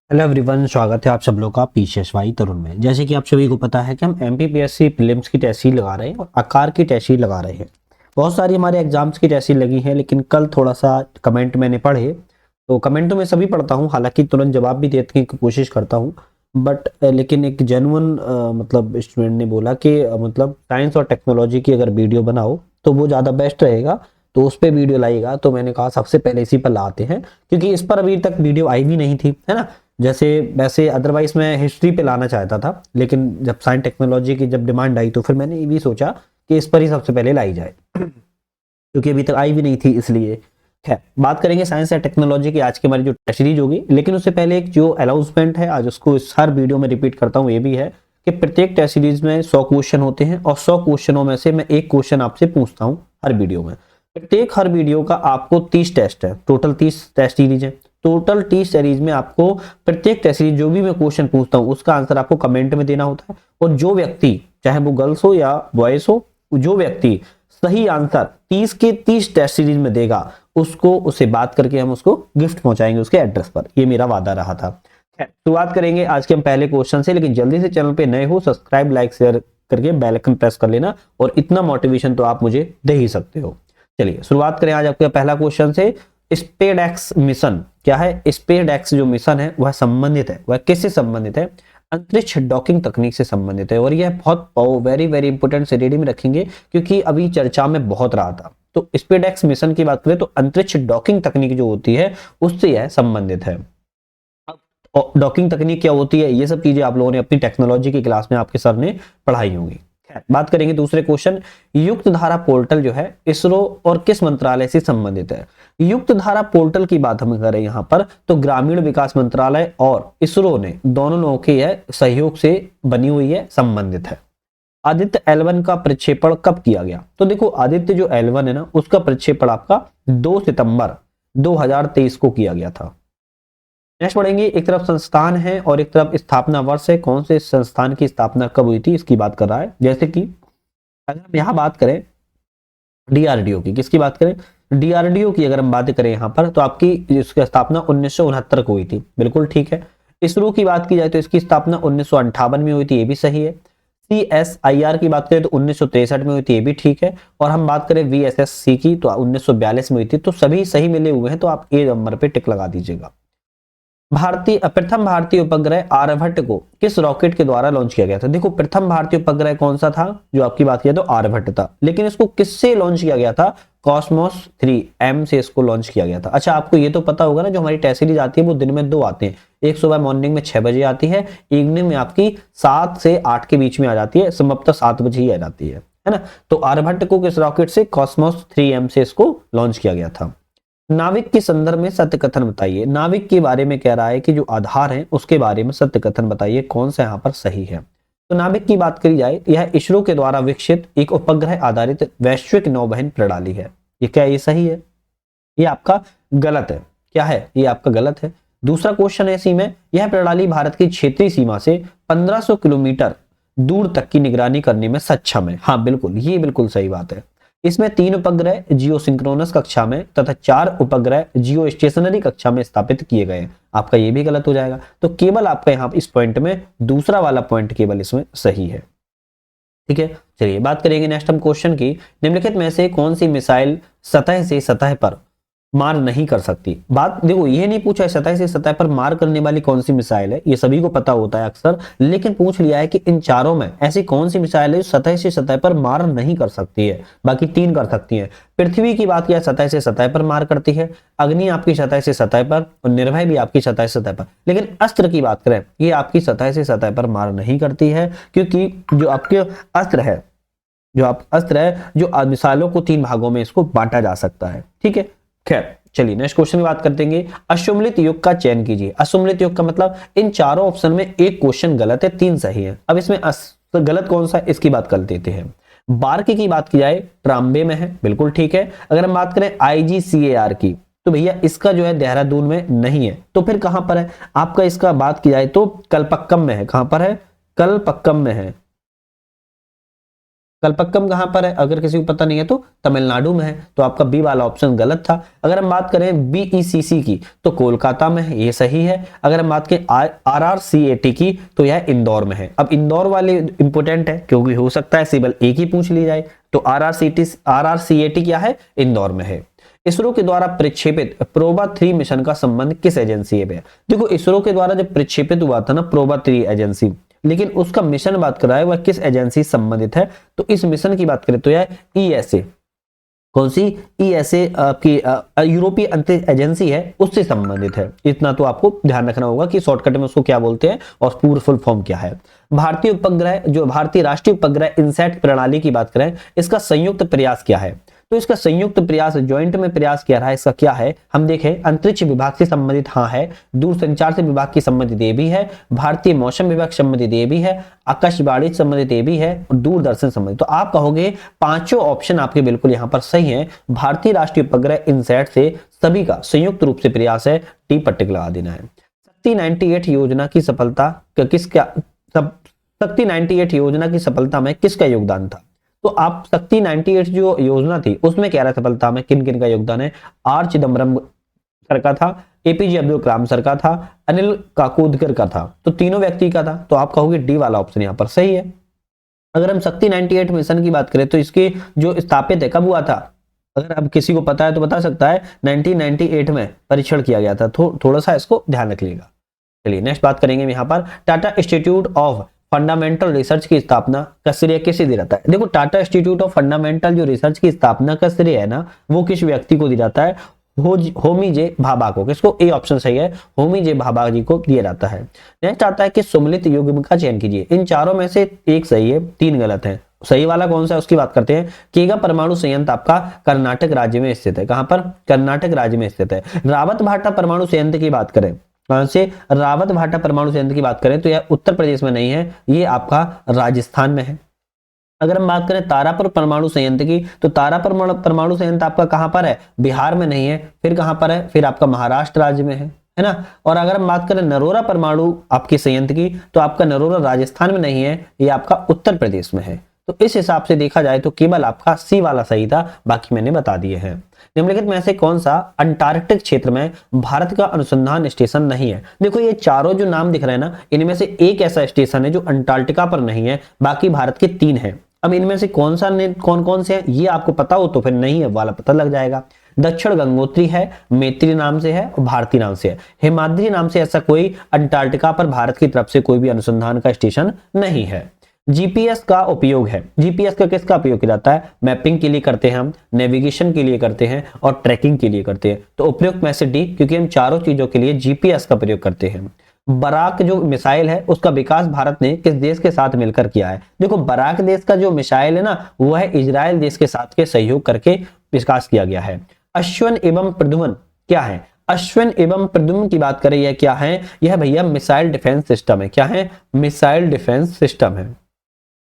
Hello everyone, स्वागत है आप सब लोग का पीसीएसवाई तरुण में। जैसे कि आप सभी को पता है कि हम एमपीपीएससी प्रीलिम्स की टेस्ट सीरीज लगा रहे हैं और आकार की टेस्ट सीरीज लगा रहे हैं। बहुत सारी हमारे एग्जाम्स की टेस्ट सीरीज लगी है, लेकिन कल थोड़ा सा कमेंट मैंने पढ़े, तो कमेंट तो मैं सभी पढ़ता हूँ, हालांकि तुरंत जवाब भी देने की कोशिश करता हूँ। बट लेकिन एक जेन्युइन मतलब स्टूडेंट ने बोला कि मतलब साइंस और टेक्नोलॉजी की अगर वीडियो बनाओ तो वो ज़्यादा बेस्ट रहेगा, तो उस पर वीडियो लाएगा। तो मैंने कहा सबसे पहले इसी पर लाते हैं, क्योंकि इस पर अभी तक वीडियो आई भी नहीं थी, है ना। जैसे वैसे अदरवाइज मैं हिस्ट्री पे लाना चाहता था, लेकिन जब साइंस टेक्नोलॉजी की जब डिमांड आई तो फिर मैंने ये भी सोचा कि इस पर ही सबसे पहले लाई जाए, क्योंकि अभी तक आई भी नहीं थी इसलिए। खैर, बात करेंगे साइंस या टेक्नोलॉजी की आज की हमारी जो टेस्ट सीरीज होगी, लेकिन उससे पहले एक जो अनाउंसमेंट है आज उसको इस हर वीडियो में रिपीट करता हूँ, ये भी है कि प्रत्येक टेस्ट सीरीज में 100 क्वेश्चन होते हैं और 100 क्वेश्चनों में से मैं एक क्वेश्चन आपसे पूछता हूँ हर वीडियो में। प्रत्येक हर वीडियो का आपको 30 टेस्ट है, टोटल 30 टेस्ट सीरीज है। टोटल 30 सीरीज में आपको प्रत्येक टेस्ट सीरीज जो भी मैं क्वेश्चन पूछता हूँ उसका आंसर आपको कमेंट में देना होता है, और जो व्यक्ति, चाहे वो गर्ल्स हो या बॉयज हो, जो व्यक्ति सही आंसर 30 के 30 टेस्ट सीरीज में देगा उसको, उससे बात करके हम उसको गिफ्ट पहुंचाएंगे उसके एड्रेस पर। ये मेरा वादा रहा था। शुरुआत करेंगे आज के हम पहले क्वेश्चन से, लेकिन जल्दी से चैनल पे नए हो सब्सक्राइब लाइक शेयर करके बेल आइकन प्रेस कर लेना, और इतना मोटिवेशन तो आप मुझे दे ही सकते हो। चलिए शुरुआत करें आज आपका पहला क्वेश्चन से। स्पेसएक्स मिशन क्या है? स्पेसएक्स जो मिशन है वह संबंधित है, वह किससे संबंधित है? अंतरिक्ष डॉकिंग तकनीक से संबंधित है, और यह बहुत वेरी वेरी इंपोर्टेंट से रेडी में रखेंगे, क्योंकि अभी चर्चा में बहुत रहा था। तो स्पेसएक्स मिशन की बात करें तो अंतरिक्ष डॉकिंग तकनीक जो होती है उससे यह संबंधित है। डॉकिंग तकनीक क्या होती है, ये सब चीजें आप लोगों ने अपनी टेक्नोलॉजी की क्लास में आपके सर ने पढ़ाई होंगी। बात करेंगे दूसरे क्वेश्चन। युक्त धारा पोर्टल जो है इसरो और किस मंत्रालय से संबंधित है? युक्त धारा पोर्टल की बात हम करें यहां पर तो ग्रामीण विकास मंत्रालय और इसरो ने दोनों लोगों के यह सहयोग से बनी हुई है, संबंधित है। आदित्य L1 का प्रक्षेपण कब किया गया? तो देखो आदित्य जो L1 है ना, उसका प्रक्षेपण आपका 2 सितंबर 2023 को किया गया था। नेक्स्ट पढ़ेंगे, एक तरफ संस्थान है और एक तरफ स्थापना वर्ष है। कौन से संस्थान की स्थापना कब हुई थी इसकी बात कर रहा है। जैसे कि अगर हम यहाँ बात करें डीआरडीओ की, किसकी बात करें? डीआरडीओ की अगर हम बात करें यहाँ पर तो आपकी इसकी स्थापना 1969 को हुई थी, बिल्कुल ठीक है। इसरो की बात की जाए तो इसकी स्थापना 1958 में हुई थी, ये भी सही है। CSIR की बात करें तो 1963 में हुई थी, ये भी ठीक है। और हम बात करें VSSC की तो 1942 में हुई थी। तो सभी सही मिले हुए हैं, तो आप ए नंबर पे टिक लगा दीजिएगा। प्रथम भारतीय उपग्रह आर्यभट्ट को किस रॉकेट के द्वारा लॉन्च किया गया था? देखो प्रथम भारतीय उपग्रह कौन सा था जो आपकी बात किया तो आर्यभट्ट था, लेकिन इसको किससे लॉन्च किया गया था? कॉस्मोस 3M से इसको लॉन्च किया गया था। अच्छा, आपको ये तो पता होगा ना, जो हमारी टेस्ट सीरीज आती है वो दिन में 2 आते हैं। एक सुबह मॉर्निंग में 6 बजे आती है, इवनिंग में आपकी 7 से 8 के बीच में आ जाती है, संभवतः 7 बजे ही आ जाती है ना। तो आर्यभट्ट को किस रॉकेट से? कॉस्मोस 3M से इसको लॉन्च किया गया था। नाविक के संदर्भ में सत्य कथन बताइए। नाविक के बारे में कह रहा है कि जो आधार है उसके बारे में सत्य कथन बताइए, कौन सा यहाँ पर सही है। तो नाविक की बात करी जाए, यह इसरो के द्वारा विकसित एक उपग्रह आधारित वैश्विक नौवहन प्रणाली है। ये क्या, ये सही है? ये आपका गलत है। क्या है? ये आपका गलत है। दूसरा क्वेश्चन है इसी में, यह प्रणाली भारत की क्षेत्रीय सीमा से 1500 किलोमीटर दूर तक की निगरानी करने में सक्षम है। हाँ बिल्कुल, ये बिल्कुल सही बात है। इसमें 3 उपग्रह जियो सिंक्रोनस कक्षा में तथा 4 उपग्रह जियो स्टेशनरी कक्षा में स्थापित किए गए हैं। आपका ये भी गलत हो जाएगा। तो केवल आपका यहाँ इस पॉइंट में दूसरा वाला पॉइंट केवल इसमें सही है। ठीक है, चलिए बात करेंगे नेक्स्ट हम क्वेश्चन की। निम्नलिखित में से कौन सी मिसाइल सतह से सतह पर मार नहीं कर सकती? बात देखो, ये नहीं पूछा है सतह से सतह पर मार करने वाली कौन सी मिसाइल है, ये सभी को पता होता है अक्सर, लेकिन पूछ लिया है कि इन चारों में ऐसी कौन सी मिसाइल है जो सतह से सतह पर मार नहीं कर सकती है। बाकी 3 कर सकती है। पृथ्वी की बात किया सतह से सतह पर मार करती है, अग्नि आपकी सतह से सतह पर, और निर्भय भी आपकी सतह से सतह पर। लेकिन अस्त्र की बात करें, ये आपकी सतह से सतह पर मार नहीं करती है, क्योंकि जो आपके अस्त्र है, जो मिसाइलों को 3 भागों में इसको बांटा जा सकता है। ठीक है, खैर चलिए नेक्स्ट क्वेश्चन की बात करते हैं। अशुम्लित युग का चयन कीजिए। अशुम्लित युग का मतलब इन चारों ऑप्शन में एक क्वेश्चन गलत है, 3 सही है। अब इसमें गलत कौन सा है इसकी बात कर देते हैं। बार्क की बात की जाए ट्राम्बे में है, बिल्कुल ठीक है। अगर हम बात करें IGCAR की तो भैया इसका जो है देहरादून में नहीं है, तो फिर कहां पर है आपका? इसका बात की जाए तो कलपक्कम में है। कहां पर है? कलपक्कम में है। कल्पक्कम कहाँ पर है, अगर किसी को पता नहीं है तो तमिलनाडु में है, तो आपका बी वाला ऑप्शन गलत था। अगर हम बात करें बीईसीसी की तो कोलकाता में है, ये सही है। अगर हम बात करें आरआरसीएटी की तो यह इंदौर में है। अब इंदौर वाले इंपोर्टेंट है क्योंकि हो सकता है सिविल एक ही पूछ ली जाए, तो आरआरसीएटी क्या है, इंदौर में है। इसरो के द्वारा प्रक्षेपित प्रोबा 3 मिशन का संबंध किस एजेंसी है? देखो इसरो के द्वारा जब प्रक्षेपित हुआ था ना प्रोबा 3 एजेंसी, लेकिन उसका मिशन बात कर रहा है वह किस एजेंसी से संबंधित है, तो इस मिशन की बात करें तो यह ईएसए, कौन सी, ईएसए की यूरोपीय अंतरिक्ष एजेंसी है, उससे संबंधित है। इतना तो आपको ध्यान रखना होगा कि शॉर्टकट में उसको क्या बोलते हैं और पूर्ण फुल फॉर्म क्या है। भारतीय उपग्रह, जो भारतीय राष्ट्रीय उपग्रह इनसैट प्रणाली की बात करें, इसका संयुक्त प्रयास क्या है? तो इसका संयुक्त प्रयास, ज्वाइंट में प्रयास क्या रहा है, इसका क्या है? हम देखें अंतरिक्ष विभाग से संबंधित हाँ है, दूरसंचार से विभाग की संबंधित ये भी है, भारतीय मौसम विभाग संबंधित ये भी है, आकाशवाणी से संबंधित ये भी है और दूरदर्शन संबंधित। तो आप कहोगे पांचों ऑप्शन आपके बिल्कुल यहाँ पर सही हैं। भारतीय राष्ट्रीय उपग्रह इनसैट से सभी का संयुक्त रूप से प्रयास है, टी पट्टिक लगा देना है। शक्ति 98 योजना की सफलता शक्ति 98 योजना की सफलता में किसका योगदान था? तो आप शक्ति 98 जो योजना थी उसमें कह रहा सफलता में किन किन का योगदान है? आर चिदम्बरम सर का था, एपीजे अब्दुल कलाम सर का था, अनिल काकोदकर का था, तो तीनों व्यक्ति का था। तो आप कहोगे डी वाला ऑप्शन यहाँ पर सही है। अगर हम शक्ति 98 मिशन की बात करें तो इसके जो स्थापित है कब हुआ था? अगर अब किसी को पता है तो बता सकता है, 1998 में परीक्षण किया गया था। थोड़ा सा इसको ध्यान रख लीजिएगा। चलिए नेक्स्ट बात करेंगे यहाँ पर, Tata institute of fundamental research की स्थापना का श्रेय किसे दिया जाता है? देखो टाटा इंस्टीट्यूट ऑफ फंडामेंटल जो रिसर्च की स्थापना का श्रेय है ना, वो किस व्यक्ति को दिया जाता है? होमी जे भाभा को। किसको? ए ऑप्शन सही है, होमी जे भाभा जी को दिया जाता है। नेक्स्ट आता है कि सुमेलित युग्म का चयन कीजिए। इन चारों में से एक सही है, 3 गलत है। सही वाला कौन सा है उसकी बात करते हैं। केगा परमाणु संयंत्र आपका कर्नाटक राज्य में स्थित है। कहां पर? कर्नाटक राज्य में स्थित है। रावत भाटा परमाणु संयंत्र की बात करें, कहां से? रावत भाटा परमाणु संयंत्र की बात करें तो यह उत्तर प्रदेश में नहीं है, ये आपका राजस्थान में है। अगर हम बात करें तारापुर परमाणु संयंत्र की, तो तारापुर परमाणु संयंत्र आपका कहां पर है? बिहार में नहीं है, फिर कहां पर है? फिर आपका महाराष्ट्र राज्य में है ना। और अगर हम बात करें नरोरा परमाणु आपके संयंत्र की, तो आपका नरोरा राजस्थान में नहीं है, ये आपका उत्तर प्रदेश में है। तो इस हिसाब से देखा जाए तो केवल आपका सी वाला सही था, बाकी मैंने बता दिए हैं। निम्नलिखित में से कौन सा अंटार्कटिक क्षेत्र में भारत का अनुसंधान स्टेशन नहीं है? देखो ये चारों जो नाम दिख रहे हैं ना, इनमें से एक ऐसा स्टेशन है जो अंटार्कटिका पर नहीं है, बाकी भारत के 3 हैं। अब इनमें से कौन कौन से हैं ये आपको पता हो तो फिर नहीं है वाला पता लग जाएगा। दक्षिण गंगोत्री है, मैत्री नाम से है और भारती नाम से है। हिमाद्री नाम से ऐसा कोई अंटार्कटिका पर भारत की तरफ से कोई भी अनुसंधान का स्टेशन नहीं है। जीपीएस का उपयोग है, जीपीएस का किसका उपयोग किया जाता है? मैपिंग के लिए करते हैं हम, नेविगेशन के लिए करते हैं और ट्रैकिंग के लिए करते हैं। तो उपयुक्त में से डी, क्योंकि हम चारों चीजों के लिए जीपीएस का प्रयोग करते हैं। बराक जो मिसाइल है उसका विकास भारत ने किस देश के साथ मिलकर किया है? देखो बराक देश का जो मिसाइल है ना, वो है इजराइल देश के साथ के सहयोग करके विकास किया गया है। अश्विन एवं प्रद्युम्न क्या है? अश्विन एवं प्रद्युम्न की बात करें यह क्या है? यह भैया मिसाइल डिफेंस सिस्टम है। क्या है? मिसाइल डिफेंस सिस्टम है।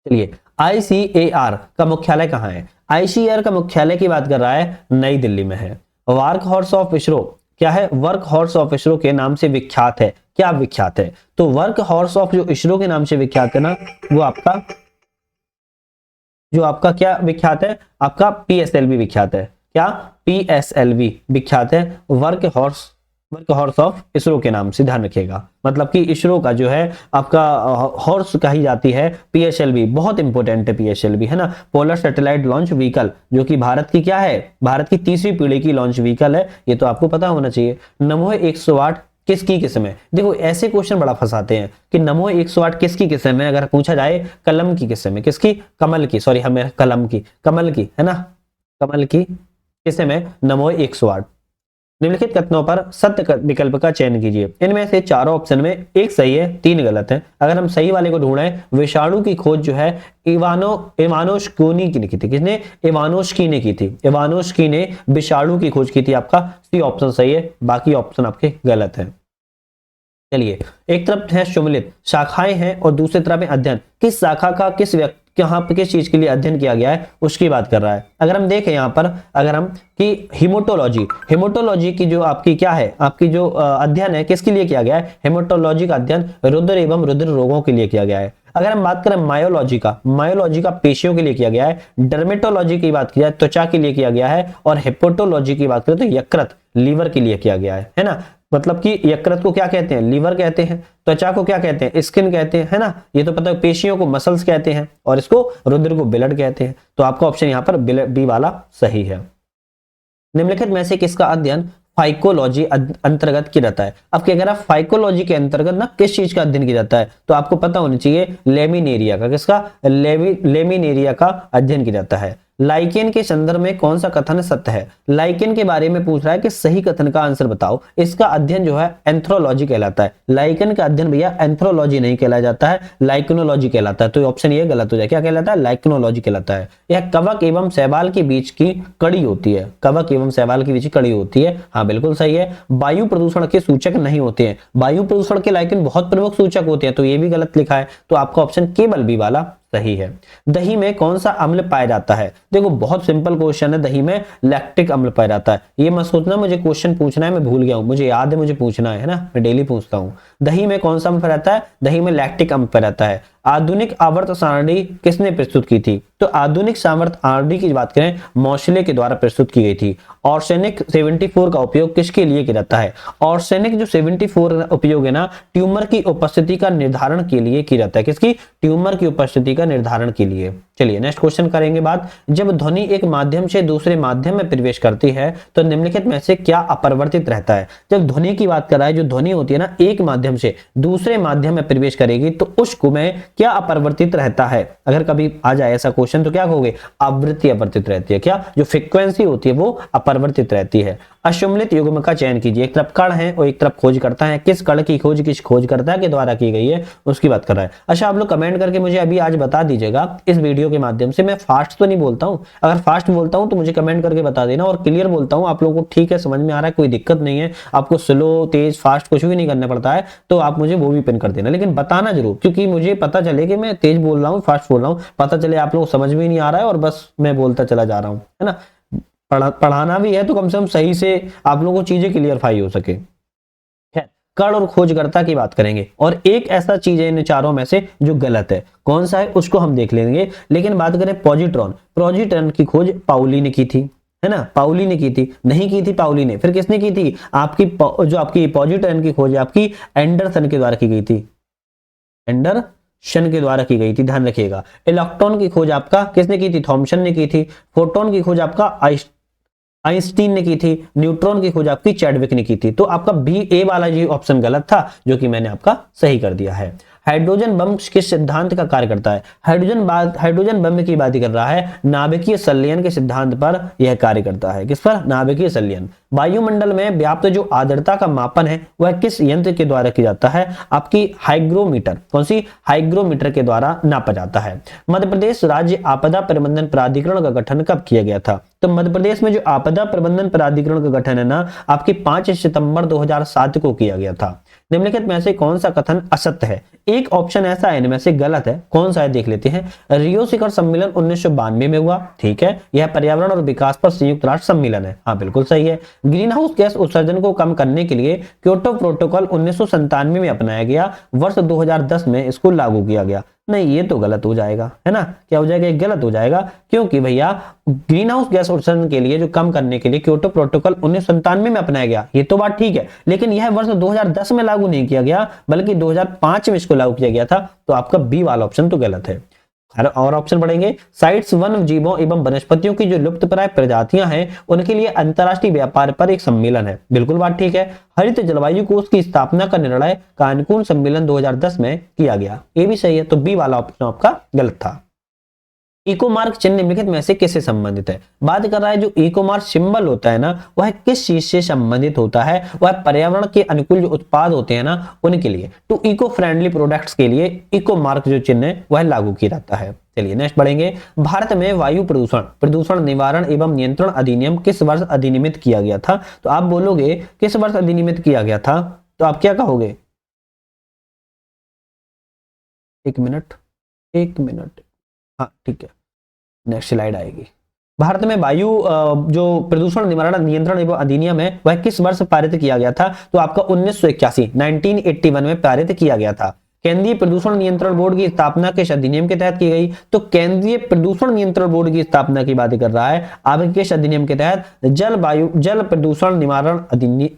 चलिए आईसीएआर का मुख्यालय कहां है? आईसीएआर का मुख्यालय की बात कर रहा है, नई दिल्ली में है। वर्क हॉर्स ऑफ इसरो क्या है? वर्क हॉर्स ऑफ इसरो के नाम से विख्यात है। क्या विख्यात है? तो वर्क हॉर्स ऑफ जो इसरो के नाम से विख्यात है ना, वो आपका जो आपका क्या विख्यात है? आपका पीएसएलवी विख्यात है। क्या? पीएसएलवी विख्यात है, वर्क हॉर्स ऑफ इसरो के नाम से, ध्यान रखिएगा। मतलब कि इसरो का जो है आपका हॉर्स कही जाती है पीएसएलवी, बहुत इंपॉर्टेंट है पीएसएलवी, है ना। पोलर सैटेलाइट लॉन्च व्हीकल, जो कि भारत की क्या है? भारत की 3री पीढ़ी की लॉन्च व्हीकल है, ये तो आपको पता होना चाहिए। नमो 108 किसकी किस्म है? देखो ऐसे क्वेश्चन बड़ा फंसाते हैं कि नमो 108 किसकी किस्म है। अगर पूछा जाए कलम की किस्म है, किसकी? कमल की, सॉरी हमें कलम की, कमल की, है ना, कमल की किस्म है नमो 108। निम्नलिखित कथनों पर सत्य विकल्प का चयन कीजिए। इनमें से चारों ऑप्शन में एक सही है, 3 गलत है। अगर हम सही वाले को ढूंढें, विषाणु की खोज जो है इवानोस्की की की थी। किसने? इवानोस्की ने की थी। इवानोस्की ने विषाणु की खोज की थी। आपका सी ऑप्शन सही है, बाकी ऑप्शन आपके गलत है। चलिए, एक तरफ है सुमेलित शाखाएं हैं और दूसरी तरफ है अध्ययन। किस शाखा का कहाँ पे किस चीज के लिए अध्ययन किया गया है उसकी बात कर रहा है। अगर हम देखें यहाँ पर, अगर हम कि हेमेटोलॉजी की जो आपकी क्या है, आपकी जो अध्ययन है किसके लिए किया गया है, हेमेटोलॉजी का अध्ययन रुधिर एवं रुधिर रोगों के लिए किया गया है। अगर हम बात करें मायोलॉजी का पेशियों के लिए किया गया है। डर्मेटोलॉजी की बात की जाए त्वचा के लिए किया गया है। और हेपेटोलॉजी की बात करें तो यकृत, लीवर के लिए किया गया है ना। मतलब कि यकृत को क्या कहते हैं, लीवर कहते हैं। त्वचा को क्या कहते हैं, स्किन कहते हैं, है ना। ये तो पता है। पेशियों को मसल्स कहते हैं और इसको रुधिर को ब्लड कहते हैं। तो आपका ऑप्शन यहाँ पर बी वाला सही है। निम्नलिखित में से किसका अध्ययन फाइकोलॉजी अंतर्गत किया जाता है। अब क्या कह रहा है, फाइकोलॉजी के अंतर्गत ना किस चीज का अध्ययन किया जाता है, तो आपको पता होना चाहिए लेमिनेरिया का। किसका, लेमिनेरिया का अध्ययन किया जाता है। लाइकेन के संदर्भ में कौन सा कथन सत्य है। लाइकेन के बारे में पूछ रहा है कि सही कथन का आंसर बताओ। इसका अध्ययन जो है एंथ्रोलॉजी कहलाता है। लाइकेन का अध्ययन भैया एंथ्रोलॉजी नहीं कहलाया जाता है, लाइकेनोलॉजी कहलाता है। तो ऑप्शन ये गलत हो जाए। क्या कहलाता है, लाइकेनोलॉजी कहलाता है। यह कवक एवं शैवाल के बीच की कड़ी होती है। कवक एवं शैवाल के बीच की कड़ी होती है। हाँ बिल्कुल सही है। वायु प्रदूषण के सूचक नहीं होते हैं। वायु प्रदूषण के लाइकेन बहुत प्रमुख सूचक होते हैं, तो ये भी गलत लिखा है। तो आपका ऑप्शन केवल बी वाला सही है। दही में कौन सा अम्ल पाया जाता है। देखो बहुत सिंपल क्वेश्चन है। दही में लैक्टिक अम्ल पाया जाता है। ये मत सोचना मुझे क्वेश्चन पूछना है मैं भूल गया हूं, मुझे याद है, मुझे पूछना है ना, मैं डेली पूछता हूं। दही में कौन सा अम्ल पाया जाता है, दही में लैक्टिक अम्ल पाया जाता है। आधुनिक आवर्त सारणी किसने प्रस्तुत की थी, तो आधुनिक सावर्त सारणी की बात करें मौशले के द्वारा प्रस्तुत की गई थी। ऑर्सेनिक 74 का उपयोग किसके लिए किया जाता है। ऑर्सेनिक जो 74 उपयोग है ना, ट्यूमर की उपस्थिति का निर्धारण के लिए किया जाता है। किसकी, ट्यूमर की उपस्थिति का निर्धारण के लिए। चलिए नेक्स्ट क्वेश्चन करेंगे बात। जब ध्वनि एक माध्यम से दूसरे माध्यम में प्रवेश करती है तो निम्नलिखित में से क्या अपरिवर्तित रहता है। जब ध्वनि की बात कर रहा है, जो ध्वनि होती है ना एक माध्यम से दूसरे माध्यम में प्रवेश करेगी तो उसको में क्या अपरिवर्तित रहता है। अगर कभी आ जाए ऐसा क्वेश्चन तो क्या कहोगे, आवृत्ति अपरिवर्तित रहती है। क्या, जो फ्रीक्वेंसी होती है वो अपरिवर्तित रहती है। अशुम्लित युग्म का चयन कीजिए। एक तरफ कण है और एक तरफ खोज करता है। किस कण की खोज किस खोजकर्ता के द्वारा की गई है उसकी बात कर रहा है। अच्छा आप लोग कमेंट करके मुझे अभी आज बता दीजिएगा इस वीडियो के माध्यम से। मैं फास्ट तो नहीं बोलता हूं, अगर फास्ट बोलता हूं तो मुझे कमेंट करके बता देना, और क्लियर बोलता हूं आप लोगों को ठीक है समझ में आ रहा है, कोई दिक्कत नहीं है, आपको स्लो तेज फास्ट कुछ भी नहीं करना पड़ता है, तो आप मुझे वो भी पिन कर देना, लेकिन बताना जरूर, क्योंकि मुझे पता चले कि मैं तेज बोल रहा हूँ फास्ट बोल रहा हूँ, पता चले आप लोग समझ में नहीं आ रहा है और बस मैं बोलता चला जा रहा हूँ, है ना। पढ़ाना भी है तो कम से कम सही से आप लोगों को चीजें क्लियरफाई हो सके। कण और खोजकर्ता की बात करेंगे, और एक ऐसा चीज है इन चारों में से जो गलत है, कौन सा है उसको हम देख लेंगे। लेकिन बात करें पॉजिट्रॉन, पॉजिट्रॉन की खोज पाउली ने की थी, है ना, पाउली ने की थी, नहीं की थी पाउली ने, फिर किसने की थी, आपकी जो आपकी पॉजिट्रॉन की खोज आपकी एंडरसन के द्वारा की गई थी, एंडरसन के द्वारा की गई थी, ध्यान रखिएगा। इलेक्ट्रॉन की खोज आपका किसने की थी, थॉमसन ने की थी। फोटोन की खोज आपका आइंस्टीन ने की थी। न्यूट्रॉन की खोज आपकी चैडविक ने की थी। तो आपका बी ए वाला जी ऑप्शन गलत था, जो कि मैंने आपका सही कर दिया है। हाइड्रोजन बम किस सिद्धांत का कार्य करता है। हाइड्रोजन बम की बात कर रहा है, नाभिकीय संलयन के सिद्धांत पर यह कार्य करता है। किस पर, नाभिकीय संलयन। वायुमंडल में व्याप्त जो आर्द्रता का मापन है वह किस यंत्र के द्वारा किया जाता है, आपकी हाइग्रोमीटर, कौन सी, हाइग्रोमीटर के द्वारा नापा जाता है। मध्य प्रदेश राज्य आपदा प्रबंधन प्राधिकरण का गठन कब किया गया था, तो मध्य प्रदेश में जो आपदा प्रबंधन प्राधिकरण का गठन है ना, आपकी 5 सितंबर 2007 को किया गया था। निम्नलिखित में से कौन सा कथन असत्य है। एक ऑप्शन ऐसा है इनमें से गलत है, कौन सा है देख लेते हैं। रियो शिखर सम्मेलन 1992 में हुआ, ठीक है, यह पर्यावरण और विकास पर संयुक्त राष्ट्र सम्मेलन है, हाँ बिल्कुल सही है। ग्रीन हाउस गैस उत्सर्जन को कम करने के लिए क्योटो प्रोटोकॉल 1997 में अपनाया गया, वर्ष 2010 में इसको लागू किया गया। नहीं, ये तो गलत हो जाएगा, है ना, क्या हो जाएगा, गलत हो जाएगा, क्योंकि भैया ग्रीन हाउस गैस उत्सर्जन के लिए जो कम करने के लिए क्योटो प्रोटोकॉल 1997 में अपनाया गया, ये तो बात ठीक है, लेकिन यह वर्ष 2010 में लागू नहीं किया गया, बल्कि 2005 में इसको लागू किया गया था। तो आपका बी वाला ऑप्शन तो गलत है। और ऑप्शन बढ़ेंगे, साइट्स वन जीवों एवं वनस्पतियों की जो लुप्तप्राय प्रजातियां हैं उनके लिए अंतरराष्ट्रीय व्यापार पर एक सम्मेलन है, बिल्कुल बात ठीक है। हरित जलवायु कोष की स्थापना का निर्णय कानकून सम्मेलन 2010 में किया गया, ये भी सही है। तो बी वाला ऑप्शन आपका गलत था। इको मार्क चिन्ह निम्नलिखित में से किससे संबंधित है। बात कर रहा है जो इको मार्क सिंबल होता है ना, वह किस चीज से संबंधित होता है, वह पर्यावरण के अनुकूल जो उत्पाद होते हैं ना उनके लिए, तो इको फ्रेंडली प्रोडक्ट्स के लिए इको मार्क जो चिन्ह है वह लागू किया जाता है। चलिए नेक्स्ट बढ़ेंगे। भारत में वायु प्रदूषण निवारण एवं नियंत्रण अधिनियम किस वर्ष अधिनियमित किया गया था। तो आप बोलोगे किस वर्ष अधिनियमित किया गया था, तो आप क्या कहोगे, एक मिनट, हाँ ठीक है, नेक्स्ट स्लाइड आएगी। भारत में वायु जो प्रदूषण निवारण नियंत्रण एवं अधिनियम है वह किस वर्ष पारित किया गया था? तो आपका 1981 1981 में पारित किया गया था। केंद्रीय प्रदूषण नियंत्रण बोर्ड की स्थापना किस अधिनियम के तहत की गई? तो केंद्रीय प्रदूषण नियंत्रण बोर्ड की स्थापना की बात कर रहा है आप, किस अधिनियम के तहत? जल प्रदूषण निवारण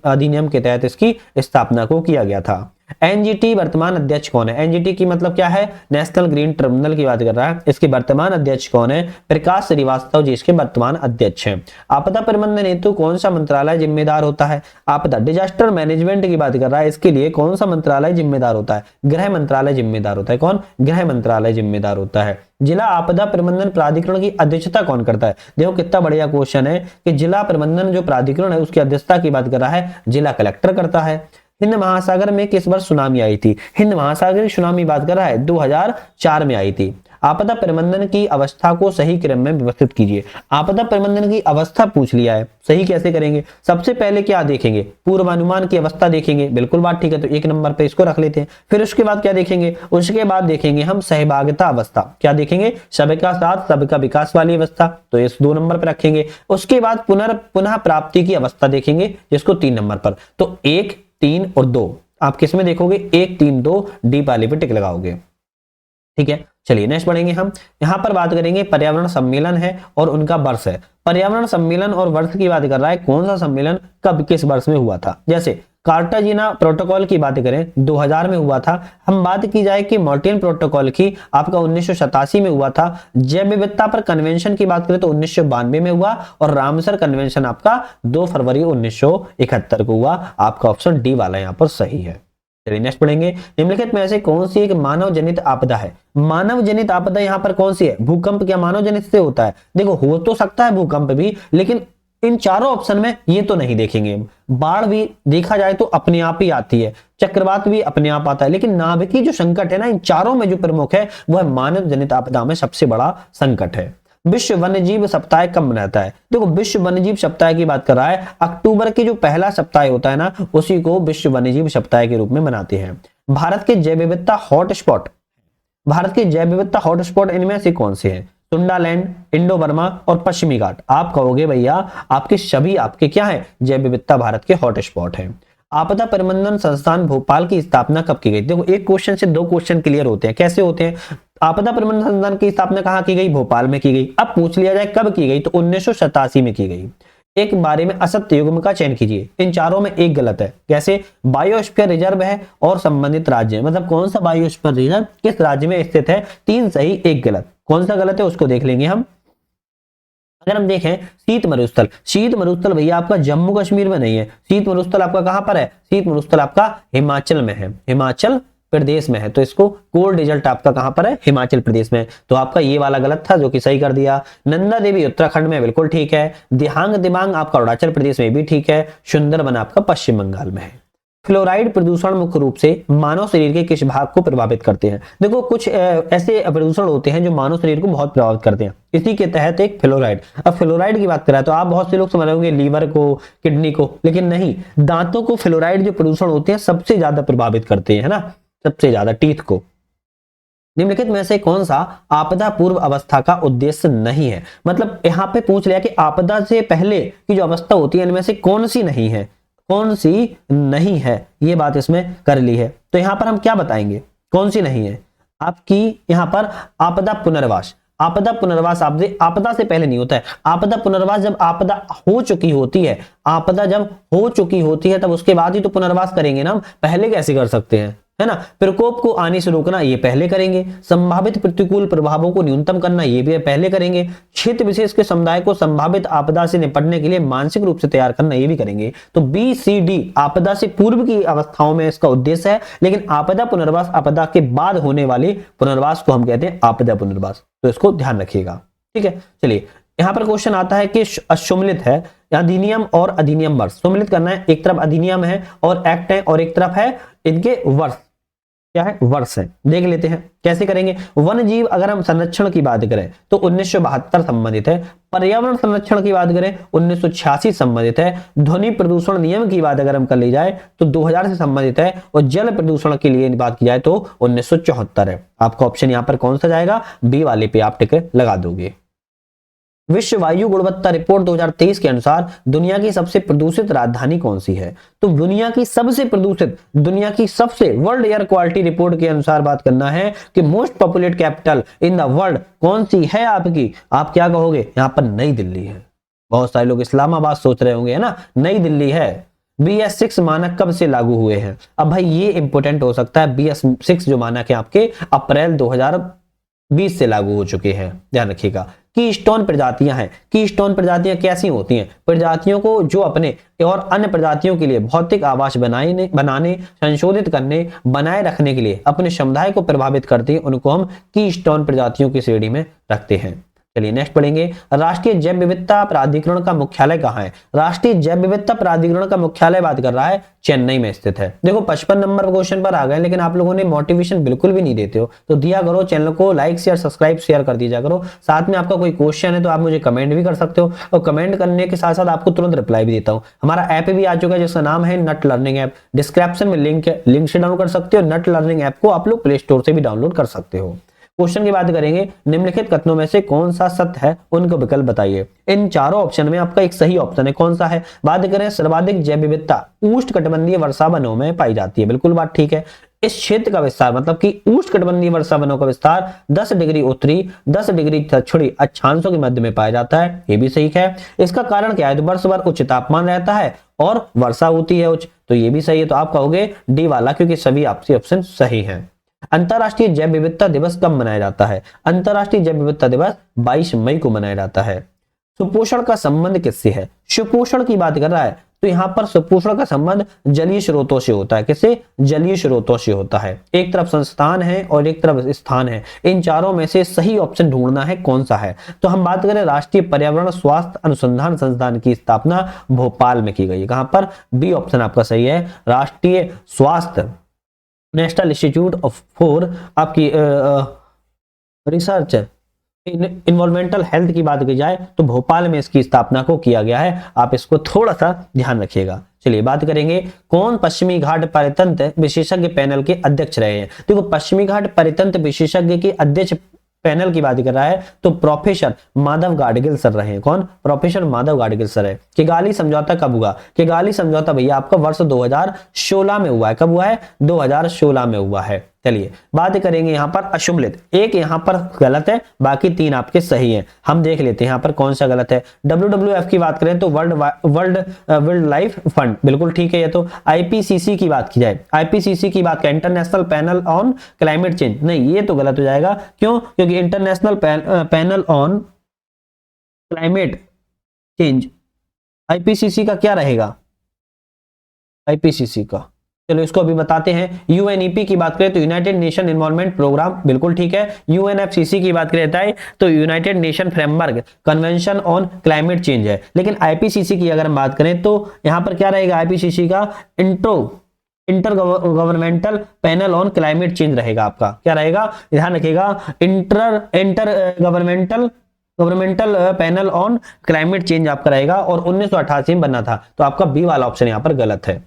अधिनियम के तहत इसकी स्थापना को किया गया था। एनजीटी वर्तमान अध्यक्ष कौन है? एनजीटी की मतलब क्या है? नेशनल ग्रीन ट्रिब्यूनल की बात कर रहा है। इसके वर्तमान अध्यक्ष कौन है? प्रकाश श्रीवास्तव जी इसके वर्तमान अध्यक्ष हैं। आपदा प्रबंधन हेतु कौन सा मंत्रालय जिम्मेदार होता है? आपदा डिजास्टर मैनेजमेंट की बात कर रहा है, इसके लिए कौन सा मंत्रालय जिम्मेदार होता है? गृह मंत्रालय जिम्मेदार होता है। कौन? गृह मंत्रालय जिम्मेदार होता है। जिला आपदा प्रबंधन प्राधिकरण की अध्यक्षता कौन करता है? देखो कितना बढ़िया क्वेश्चन है कि जिला प्रबंधन जो प्राधिकरण है उसकी अध्यक्षता की बात कर रहा है जिला कलेक्टर करता है। हिंद महासागर में किस वर्ष सुनामी आई थी? हिंद महासागर की सुनामी बात कर रहा है 2004 में आई थी। आपदा प्रबंधन की अवस्था को सही क्रम में व्यवस्थित कीजिए। आपदा प्रबंधन की अवस्था पूछ लिया है, सही कैसे करेंगे? सबसे पहले क्या देखेंगे? पूर्वानुमान की अवस्था देखेंगे, बिल्कुल बात ठीक है, तो एक नंबर पे इसको रख लेते हैं। फिर उसके बाद क्या देखेंगे? उसके बाद देखेंगे हम सहभागिता अवस्था। क्या देखेंगे? सबका साथ सबका विकास वाली अवस्था, तो इस 2 नंबर पर रखेंगे। उसके बाद पुनः प्राप्ति की अवस्था देखेंगे जिसको 3 नंबर पर। तो 1 3 और 2 आप किस में देखोगे? 1 3 2 डी वाले पे टिक लगाओगे। ठीक है, चलिए नेक्स्ट पढ़ेंगे हम। यहां पर बात करेंगे पर्यावरण सम्मेलन है और उनका वर्ष है। पर्यावरण सम्मेलन और वर्ष की बात कर रहा है, कौन सा सम्मेलन कब किस वर्ष में हुआ था? जैसे कार्टाजीना प्रोटोकॉल की बात करें 2000 में हुआ था। हम बात की जाए कि मॉर्टियन प्रोटोकॉल की आपका 1987 में हुआ था। जैव विविधता पर कन्वेंशन की बात करें तो 1992 में हुआ और रामसर कन्वेंशन आपका 2 फरवरी 1971 को हुआ। आपका ऑप्शन डी वाला यहाँ पर सही है। चलिए नेक्स्ट पढ़ेंगे। निम्नलिखित में से कौन सी एक मानव जनित आपदा है? मानव जनित आपदा यहाँ पर कौन सी है? भूकंप क्या मानव जनित से होता है? देखो हो तो सकता है भूकंप भी, लेकिन इन चारों ऑप्शन में ये तो नहीं देखेंगे। बाढ़ भी देखा जाए तो अपने आप ही आती है, चक्रवात भी अपने आप आता है, लेकिन नाभिकीय जो संकट है ना, इन चारों में जो प्रमुख है वह मानव जनित आपदा में सबसे बड़ा संकट है। विश्व वन्यजीव सप्ताह कब मनाता है? देखो विश्व वन्यजीव सप्ताह की बात कर रहा है, अक्टूबर के जो पहला सप्ताह होता है ना, उसी को विश्व वन्यजीव सप्ताह के रूप में मनाते हैं। भारत के जैव विविधता हॉटस्पॉट, भारत के जैव विविधता हॉटस्पॉट इनमें से कौन से हैं? सुंडालैंड, इंडो बर्मा और पश्चिमी घाट। आप कहोगे भैया आपके सभी आपके क्या है? जैव विविधता भारत के हॉटस्पॉट है। आपदा प्रबंधन संस्थान भोपाल की स्थापना कब की गई? देखो एक क्वेश्चन से 2 क्वेश्चन क्लियर होते हैं। कैसे होते हैं? आपदा प्रबंधन संस्थान की स्थापना कहाँ की गई? भोपाल में की गई। अब पूछ लिया जाए कब की गई, तो 1987 में की गई। एक बारे में असत्य युग्म का चयन कीजिए। इन चारों में एक गलत है। कैसे? बायोस्फीयर रिजर्व है और संबंधित राज्य है, मतलब कौन सा बायोस्फीयर रिजर्व किस राज्य में स्थित है? 3 सही 1 गलत। कौन सा गलत है उसको देख लेंगे हम। अगर हम देखें शीत मरुस्थल, शीत मरुस्थल भैया आपका जम्मू कश्मीर में नहीं है। शीत मरुस्थल आपका कहां पर है? शीत मरुस्थल आपका हिमाचल में है, हिमाचल प्रदेश में है। तो इसको कोल्ड रिजल्ट आपका कहां पर है? हिमाचल प्रदेश में। तो आपका ये वाला गलत था जो कि सही कर दिया। नंदा देवी उत्तराखंड में, बिल्कुल ठीक है। दिहांग दिबांग आपका अरुणाचल प्रदेश में भी ठीक है। सुंदरबन आपका पश्चिम बंगाल में है। फ्लोराइड प्रदूषण मुख्य रूप से मानव शरीर के किस भाग को प्रभावित करते हैं? देखो कुछ ऐसे प्रदूषण होते हैं जो मानव शरीर को बहुत प्रभावित करते हैं, इसी के तहत एक फ्लोराइड। अब फ्लोराइड की बात करें तो आप बहुत से लोग समझ रहे लीवर को, किडनी को, लेकिन नहीं, दांतों को फ्लोराइड जो प्रदूषण होते हैं सबसे ज्यादा प्रभावित करते हैं, है ना, सबसे ज्यादा टीथ को। निम्नलिखित में से कौन सा आपदा पूर्व अवस्था का उद्देश्य नहीं है? मतलब यहाँ पे पूछ लिया कि आपदा से पहले की जो अवस्था होती है इनमें से कौन सी नहीं है, कौन सी नहीं है, ये बात इसमें कर ली है। तो यहां पर हम क्या बताएंगे कौन सी नहीं है आपकी? यहां पर आपदा पुनर्वास। आपदा पुनर्वास आपदा से पहले नहीं होता है। आपदा पुनर्वास जब आपदा हो चुकी होती है, आपदा जब हो चुकी होती है तब उसके बाद ही तो पुनर्वास करेंगे ना हम, पहले कैसे कर सकते हैं, है ना। प्रकोप को आने से रोकना ये पहले करेंगे। संभावित प्रतिकूल प्रभावों को न्यूनतम करना ये भी पहले करेंगे। क्षेत्र विशेष के समुदाय को संभावित आपदा से निपटने के लिए मानसिक रूप से तैयार करना ये भी करेंगे। तो बी सी डी आपदा से पूर्व की अवस्थाओं में इसका उद्देश्य है, लेकिन आपदा पुनर्वास आपदा के बाद होने वाले पुनर्वास को हम कहते हैं आपदा पुनर्वास। तो इसको ध्यान रखिएगा, ठीक है। चलिए यहां पर क्वेश्चन आता है कि सम्मिलित है अधिनियम और अधिनियम वर्ष। सम्मिलित करना है, एक तरफ अधिनियम है और एक्ट है और एक तरफ है इनके वर्ष। क्या है, वर्ष है। देख लेते हैं कैसे करेंगे। वन जीव अगर हम संरक्षण की बात करें तो 1972 संबंधित है। पर्यावरण संरक्षण की बात करें 1986 संबंधित है। ध्वनि प्रदूषण नियम की बात अगर हम कर ली जाए तो 2000 से संबंधित है। और जल प्रदूषण के लिए बात की जाए तो 1974 है। आपका ऑप्शन यहाँ पर कौन सा जाएगा, बी वाले पे आप टिक लगा दोगे। विश्व वायु गुणवत्ता रिपोर्ट 2023 के अनुसार दुनिया की सबसे प्रदूषित राजधानी कौन सी है। तो दुनिया की सबसे प्रदूषित, दुनिया की सबसे, वर्ल्ड एयर क्वालिटी रिपोर्ट के अनुसार बात करना है कि most populated capital in the world कौन सी है आपकी। आप क्या कहोगे, यहां पर नई दिल्ली है। बहुत सारे लोग इस्लामाबाद सोच रहे होंगे, है ना, नई दिल्ली है। BS6 मानक कब से लागू हुए हैं। अब भाई ये इंपोर्टेंट हो सकता है, BS6 जो मानक है आपके अप्रैल 2020 से लागू हो चुके हैं, ध्यान रखिएगा। की स्टोन प्रजातियां हैं। की स्टोन प्रजातियां कैसी होती हैं, प्रजातियों को जो अपने और अन्य प्रजातियों के लिए भौतिक आवास बनाने, संशोधित करने, बनाए रखने के लिए अपने समुदाय को प्रभावित करती हैं, उनको हम की स्टोन प्रजातियों की श्रेणी में रखते हैं। चलिए नेक्स्ट पढ़ेंगे। राष्ट्रीय जैव विविधता प्राधिकरण का मुख्यालय कहाँ है। राष्ट्रीय जैव विविधता प्राधिकरण का मुख्यालय बात कर रहा है चेन्नई में स्थित है। देखो 55 नंबर क्वेश्चन पर आ गए, लेकिन आप लोगों ने मोटिवेशन बिल्कुल भी नहीं देते हो, तो दिया करो। चैनल को लाइक शेयर सब्सक्राइब शेयर कर दीजिए करो। साथ में आपका कोई क्वेश्चन है तो आप मुझे कमेंट भी कर सकते हो, और कमेंट करने के साथ साथ आपको तुरंत रिप्लाई भी देता हूँ। हमारा ऐप भी आ चुका है जिसका नाम है नट लर्निंग ऐप। डिस्क्रिप्शन में लिंक है, लिंक से डाउनलोड कर सकते हो। नट लर्निंग ऐप को आप लोग प्ले स्टोर से भी डाउनलोड कर सकते हो। क्वेश्चन की बात करेंगे, निम्नलिखित कथनों में से कौन सा सत्य है, उनको विकल्प बताइए। इन चारों ऑप्शन में आपका एक सही ऑप्शन है, कौन सा है। बात करें सर्वाधिक जैव विविधता उष्णकटिबंधीय वर्षा वनों में पाई जाती है, बिल्कुल बात ठीक है। इस क्षेत्र का विस्तार मतलब कि उष्णकटिबंधीय वर्षा वनों का विस्तार 10 डिग्री उत्तरी 10 डिग्री दक्षिणी अक्षांशों के मध्य में पाया जाता है, ये भी सही है। इसका कारण क्या है, तो वर्ष भर उच्च तापमान रहता है और वर्षा होती है उच्च, तो ये भी सही है। तो आप कहोगे डी वाला, क्योंकि सभी आपसे ऑप्शन सही है। अंतरराष्ट्रीय जैव विविधता दिवस कब मनाया जाता है। अंतरराष्ट्रीय जैव विविधता दिवस 22 मई को मनाया जाता है। सुपोषण का संबंध किससे है। सुपोषण की बात कर रहा है तो यहां पर सुपोषण का संबंध जलीय स्रोतों से होता है। किससे, जलीय स्रोतों से होता है। एक तरफ संस्थान है और एक तरफ स्थान है, इन चारों में से सही ऑप्शन ढूंढना है कौन सा है। तो हम बात करें राष्ट्रीय पर्यावरण स्वास्थ्य अनुसंधान संस्थान की स्थापना भोपाल में की गई है। कहां पर, बी ऑप्शन आपका सही है। राष्ट्रीय स्वास्थ्य नेशनल इंस्टीट्यूट ऑफ फॉर आपकी रिसर्च इन्वायरमेंटल हेल्थ की बात की जाए तो भोपाल में इसकी स्थापना को किया गया है। आप इसको थोड़ा सा ध्यान रखिएगा। चलिए बात करेंगे, कौन पश्चिमी घाट परितंत्र विशेषज्ञ पैनल के अध्यक्ष रहे हैं। देखो पश्चिमी घाट परितंत्र विशेषज्ञ के अध्यक्ष पैनल की बात कर रहा है तो प्रोफेसर माधव गाडगिल सर रहे हैं। कौन, प्रोफेसर माधव गाडगिल सर है। किगाली समझौता कब हुआ। किगाली समझौता भैया आपका वर्ष 2016 में हुआ है। कब हुआ है, 2016 में हुआ है। चलिए बात करेंगे यहाँ पर अशुमलित, एक यहाँ पर गलत है, बाकी तीन आपके सही हैं। हम देख लेते हैं यहाँ पर कौन सा गलत है। WWF की बात करें तो वर्ल्ड वाइल्ड लाइफ फंड, बिल्कुल ठीक है ये तो। IPCC की बात की जाए, IPCC की बात करें international panel on climate change, नहीं ये तो गलत हो जाएगा। क्यों, क्योंकि international panel on climate change IPCC का क्या रहेगा, IPCC का, चलो इसको अभी बताते हैं। UNEP की बात करें तो यूनाइटेड नेशन एनवायरनमेंट प्रोग्राम, बिल्कुल ठीक है। UNFCCC की बात करें तो United nation framework convention on climate change है। लेकिन IPCC की अगर हम बात करें तो यहां पर क्या रहेगा, IPCC का inter governmental panel on climate change रहेगा। आपका क्या रहेगा, ध्यान रखिएगा, inter governmental panel on climate change आपका रहेगा, और 1988 में बना था। तो आपका बी वाला ऑप्शन यहां पर गलत है।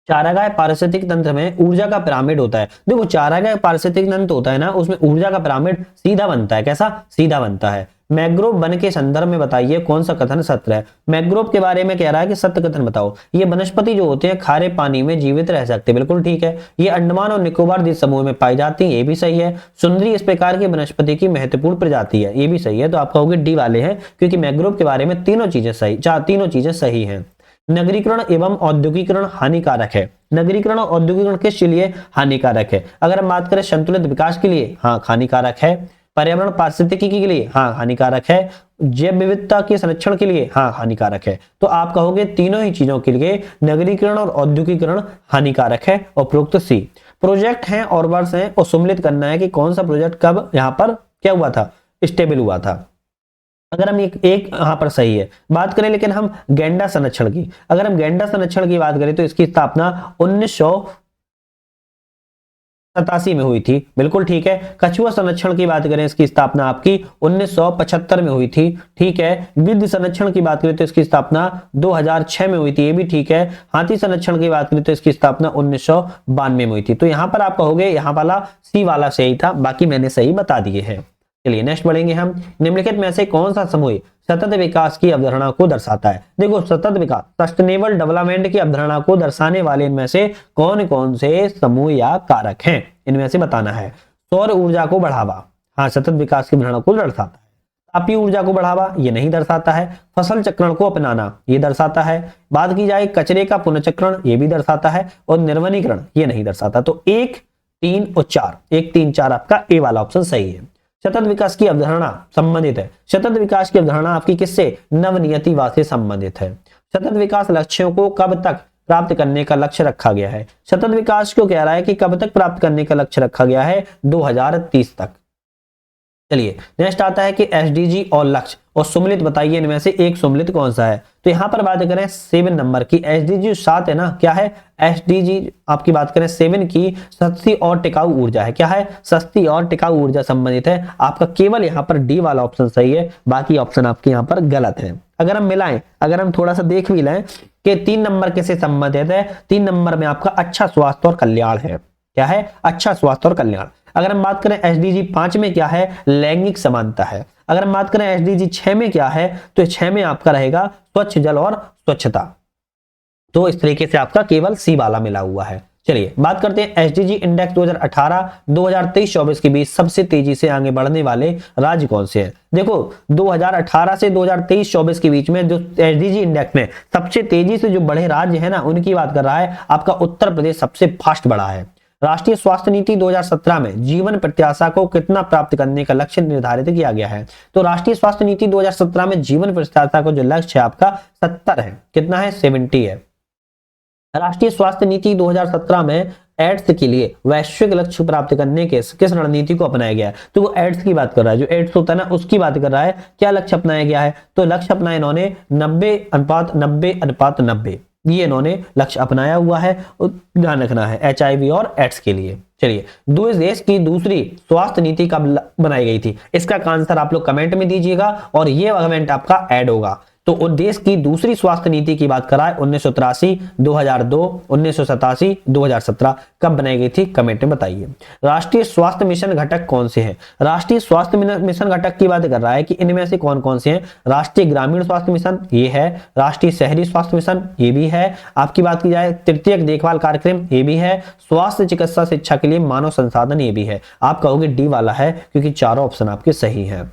चारागाह पारिस्थितिक तंत्र में ऊर्जा का पिरामिड होता है। देखो चारागाह पारिस्थितिक तंत्र होता है ना, उसमें ऊर्जा का पिरामिड सीधा बनता है। कैसा, सीधा बनता है। मैंग्रोव वन के संदर्भ में बताइए कौन सा कथन सत्य है। मैंग्रोव के बारे में कह रहा है कि सत्य कथन बताओ। ये वनस्पति जो होते हैं खारे पानी में जीवित रह सकते हैं, बिल्कुल ठीक है। ये अंडमान और निकोबार द्वीप समूह में पाई जाती है, ये भी सही है। सुंदरी इस प्रकार की वनस्पति की महत्वपूर्ण प्रजाति है, ये भी सही है। तो आप कहोगे डी वाले हैं, क्योंकि मैंग्रोव के बारे में तीनों चीजें सही है। नगरीकरण एवं औद्योगिकरण हानिकारक है। नगरीकरण और औद्योगिकरण किस लिए हानिकारक है। अगर हम बात करें संतुलित विकास के लिए, हाँ हानिकारक है। पर्यावरण पारिस्थितिकी के लिए, हाँ हानिकारक है। जैव विविधता के संरक्षण के लिए, हाँ हानिकारक है। तो आप कहोगे तीनों ही चीजों के लिए नगरीकरण और औद्योगिकरण हानिकारक है, और उपरोक्त सी। प्रोजेक्ट हैं और वर्ष हैं और सम्मिलित करना है कि कौन सा प्रोजेक्ट कब यहाँ पर क्या हुआ था, स्टेबल हुआ था। अगर हम एक यहां पर सही है बात करें, लेकिन हम गेंडा संरक्षण की, अगर हम गेंडा संरक्षण की बात करें तो इसकी स्थापना 87 में हुई थी, बिल्कुल ठीक है। कछुआ संरक्षण की बात करें, इसकी स्थापना आपकी 1975 में हुई थी, ठीक है। गिद्ध संरक्षण की बात करें तो इसकी स्थापना 2006 में हुई थी, ये भी ठीक है। हाथी संरक्षण की बात करें तो इसकी स्थापना 1992 में हुई थी। तो यहां पर आप कहोगे यहां वाला सी वाला सही था, बाकी मैंने सही बता दिए हैं। चलिए नेक्स्ट बढ़ेंगे हम। निम्नलिखित में से कौन सा समूह सतत विकास की अवधारणा को दर्शाता है? देखो सतत विकास, सस्टेनेबल डेवलपमेंट की अवधारणा को दर्शाने वाले इनमें से कौन कौन से समूह या कारक हैं, इनमें से बताना है। सौर ऊर्जा को बढ़ावा, हाँ सतत विकास की अवधारणा को दर्शाता है। तापीय ऊर्जा को बढ़ावा, ये नहीं दर्शाता है। फसल चक्रण को अपनाना, ये दर्शाता है। बात की जाए कचरे का पुनर्चक्रण, ये भी दर्शाता है। और निर्वनीकरण, ये नहीं दर्शाता। तो 1, 3 और 4, 1, 3, 4 आपका ए वाला ऑप्शन सही है। सतत विकास की अवधारणा संबंधित है, सतत विकास की अवधारणा आपकी किससे? नवनियतिवाद से संबंधित है। सतत विकास लक्ष्यों को कब तक प्राप्त करने का लक्ष्य रखा गया है? सतत विकास को कह रहा है कि कब तक प्राप्त करने का लक्ष्य रखा गया है? 2030 तक। चलिए नेक्स्ट आता है कि एसडीजी और लक्ष्य और सम्मिलित बताइए इनमें से एक सम्मिलित कौन सा है। तो यहां पर बात करें 7 नंबर की, एसडीजी 7 है ना, क्या है? एसडीजी आपकी बात करें 7 की सस्ती और टिकाऊ ऊर्जा है। क्या है? सस्ती और टिकाऊ ऊर्जा संबंधित है। आपका केवल यहां पर डी वाला ऑप्शन सही है, बाकी ऑप्शन आपके यहां पर गलत है। अगर हम मिलाएं, अगर हम थोड़ा सा देख भी लें कि 3 नंबर किससे संबंधित है, 3 नंबर में आपका अच्छा स्वास्थ्य और कल्याण है। क्या है? अच्छा स्वास्थ्य और कल्याण। अगर हम बात करें एसडीजी 5 में क्या है? लैंगिक समानता है। अगर हम बात करें एसडीजी 6 में क्या है, तो 6 में आपका रहेगा स्वच्छ जल और स्वच्छता। तो इस तरीके से आपका केवल सी वाला मिला हुआ है। चलिए बात करते हैं एसडीजी इंडेक्स 2018 2023-24 के बीच सबसे तेजी से आगे बढ़ने वाले राज्य कौन से हैं। देखो 2018 से 2023-24 के बीच में जो एसडीजी इंडेक्स में सबसे तेजी से जो बढ़े राज्य है ना, उनकी बात कर रहा है। आपका उत्तर प्रदेश सबसे फास्ट बढ़ा है। राष्ट्रीय स्वास्थ्य नीति 2017 में जीवन प्रत्याशा को कितना प्राप्त करने का लक्ष्य निर्धारित किया गया है? तो राष्ट्रीय स्वास्थ्य नीति 2017 में जीवन प्रत्याशा को जो लक्ष्य है आपका 70 है। कितना है? 70 है। राष्ट्रीय स्वास्थ्य नीति 2017 में एड्स के लिए वैश्विक लक्ष्य प्राप्त करने के किस रणनीति को अपनाया गया है? तो वो एड्स की बात कर रहा है, जो एड्स होता है ना उसकी बात कर रहा है। क्या लक्ष्य अपनाया गया है? तो लक्ष्य अपनाया इन्होंने 90:90:90, ये इन्होंने लक्ष्य अपनाया हुआ है। ध्यान रखना है एचआईवी और एड्स के लिए। चलिए देश की दूसरी स्वास्थ्य नीति कब बनाई गई थी? इसका आंसर आप लोग कमेंट में दीजिएगा और ये कमेंट आपका ऐड होगा। तो देश की दूसरी स्वास्थ्य नीति की बात कराए 1983, 2002, 1987, 2017 कब बनाई गई थी? कमेंट में बताइए। राष्ट्रीय स्वास्थ्य मिशन घटक कौन से हैं? राष्ट्रीय स्वास्थ्य मिशन घटक की बात कर रहा है कि इनमें से कौन कौन से हैं। राष्ट्रीय ग्रामीण स्वास्थ्य मिशन ये है, राष्ट्रीय शहरी स्वास्थ्य मिशन ये भी है, आपकी बात की जाए तृतीयक देखभाल कार्यक्रम ये भी है, स्वास्थ्य चिकित्सा शिक्षा के लिए मानव संसाधन ये भी है। आप कहोगे डी वाला है क्योंकि चारों ऑप्शन आपके सही हैं।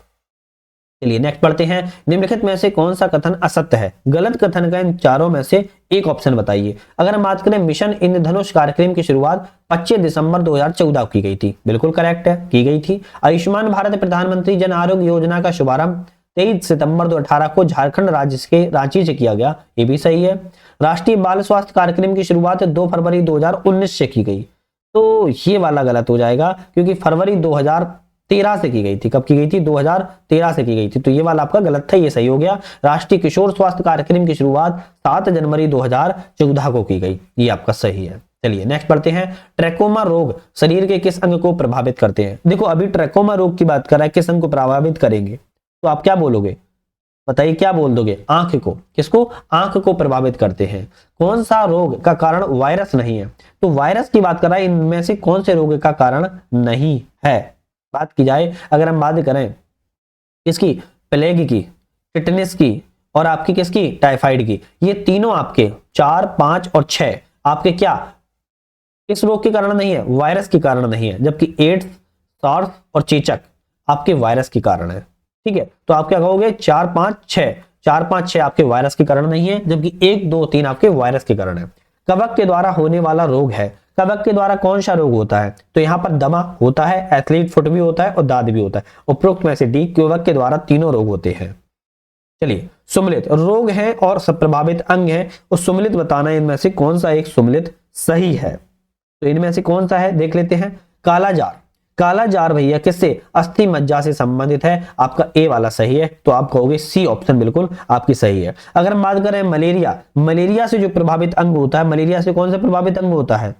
चलिए नेक्स्ट पढ़ते हैं। निम्नलिखित में से कौन सा कथन असत्य है? गलत कथन का इन चारों में से एक ऑप्शन बताइए। अगर हम बात करें मिशन इंद्रधनुष कार्यक्रम की शुरुआत 25 दिसंबर 2014 की गई थी, बिल्कुल करेक्ट है, की गई थी। आयुष्मान भारत प्रधानमंत्री जन आरोग्य योजना का शुभारंभ 23 सितंबर 2018 को झारखंड राज्य के रांची से किया गया, ये भी सही है। राष्ट्रीय बाल स्वास्थ्य कार्यक्रम की शुरुआत 2 फरवरी 2019 से की गई, तो ये वाला गलत हो जाएगा क्योंकि फरवरी 2013 से की गई थी। कब की गई थी? 2013 से की गई थी, तो ये वाला आपका गलत था, ये सही हो गया। राष्ट्रीय किशोर स्वास्थ्य कार्यक्रम की शुरुआत 7 जनवरी 2014 को की गई, ये आपका सही है। चलिए नेक्स्ट पढ़ते हैं। ट्रैकोमा रोग शरीर के किस अंग को प्रभावित करते हैं? देखो अभी ट्रैकोमा रोग की बात कर रहा है, किस अंग को प्रभावित करेंगे, तो आप क्या बोलोगे? बताइए क्या बोल दोगे? आंख को। किसको? आंख को प्रभावित करते हैं। कौन सा रोग का कारण वायरस नहीं है? तो वायरस की बात कर रहा है, इनमें से कौन से रोग का कारण नहीं है? बात की जाए, अगर हम बात करें किसकी? प्लेग की, टिटनेस की और आपकी किसकी? टाइफाइड की। ये तीनों आपके 4, 5 और 6 आपके क्या किस रोग के कारण नहीं है? वायरस के कारण नहीं है, जबकि एड्स, सार्स और चेचक आपके वायरस के कारण है। ठीक है, तो आप क्या कहोगे? 4, 5, 6, 4, 5, 6 आपके वायरस के कारण नहीं है, जबकि 1, 2, 3 आपके वायरस के कारण है। कवक के द्वारा होने वाला रोग है। कवक के द्वारा कौन सा रोग होता है? तो यहाँ पर दमा होता है, एथलीट फुट भी होता है और दाद भी होता है। उपरोक्त में से डी, कवक के द्वारा तीनों रोग होते हैं। चलिए सुम्मिलित रोग है और प्रभावित अंग है, उस सुम्मिलित बताना इनमें से कौन सा एक सुम्मिलित सही है। तो इनमें से कौन सा है देख लेते हैं। कालाजार। कालाजार भैया किससे? अस्थि मज्जा से संबंधित है, आपका ए वाला सही है, तो आप कहोगे सी ऑप्शन बिल्कुल आपकी सही है। अगर हम बात करें मलेरिया, मलेरिया से जो प्रभावित अंग होता है, मलेरिया से कौन सा प्रभावित अंग होता है?